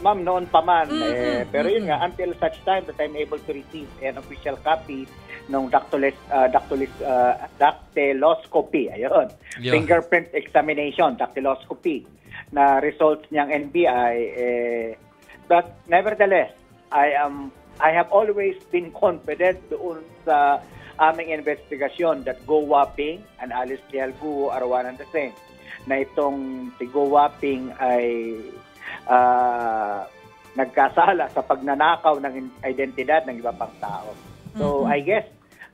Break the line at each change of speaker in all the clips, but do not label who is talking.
ma'am, noon pa man. Pero yun nga, until such time that I'm able to receive an official copy ng dactyloscopy, ayun, fingerprint examination, dactyloscopy, na results niyang NBI. But nevertheless, I have always been confident doon sa aming investigasyon that Go Waping and Alice Leal Guo are one and the same. Na itong si Go Waping ay nagkasala sa pagnanakaw ng identidad ng iba pang tao. So I guess,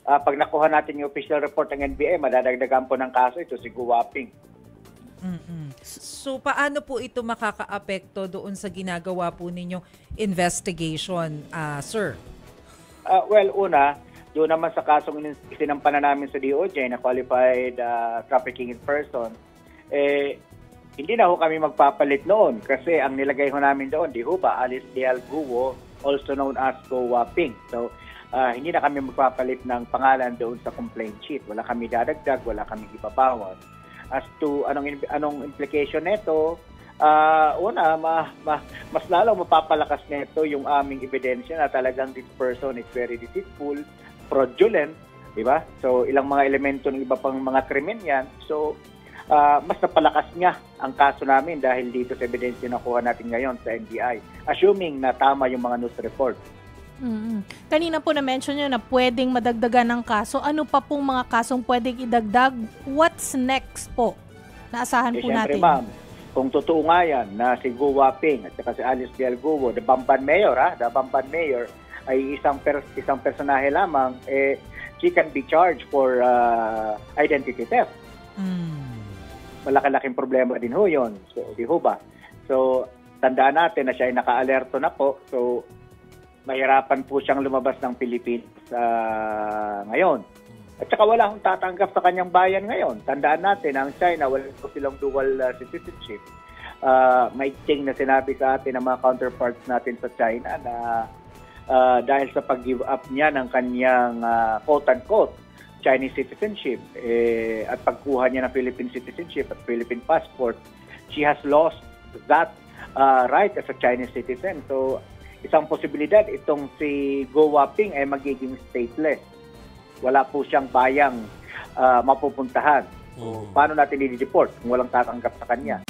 pag nakuha natin yung official report ng NBI, madadagdagan po ng kaso ito si Go Waping.
So paano po ito makakaapekto doon sa ginagawa po ninyong investigation, sir?
Well, una, doon naman sa kasong isinampana namin sa DOJ na qualified trafficking in person, hindi na ho kami magpapalit noon kasi ang nilagay ho namin doon, di ho ba, Alice Leal Guo, also known as Go Waping. So, hindi na kami magpapalit ng pangalan doon sa complaint sheet. Wala kami dadagdag, wala kami ibabawas. As to anong implication nito, una, mas lalo mapapalakas nito yung aming ebidensya na talagang this person is very deceitful, fraudulent, di ba? So, ilang mga elemento ng iba pang mga krimen yan. So, mas napalakas niya ang kaso namin dahil dito sa ebidensya na kuha natin ngayon sa NBI. Assuming na tama yung mga news report.
Kanina po na-mention nyo na pwedeng madagdagan ng kaso. Ano pa pong mga kasong pwedeng idagdag? What's next po? Naasahan po natin.
Ma'am, kung totoo nga yan na si Go Waping at saka si Alice Leal Guo, the Bamban Mayor, ay isang personahe lamang, she can be charged for identity theft. Malaki-laking problema din ho yun. So, di ho ba? So, tandaan natin na siya ay naka-alerto na po. So, mahirapan po siyang lumabas ng Pilipinas ngayon. At saka wala akong tatanggap sa kanyang bayan ngayon. Tandaan natin, ang China, wala po silang dual citizenship. Maigting na sinabi sa atin ng mga counterparts natin sa China na dahil sa pag-give up niya ng kanyang quote-unquote Chinese citizenship at pagkuha niya ng Philippine citizenship at Philippine passport, she has lost that right as a Chinese citizen. So, isang posibilidad, itong si Go Waping ay magiging stateless. Wala po siyang bayang mapupuntahan. Paano natin i-deport kung walang tatanggap sa kanya?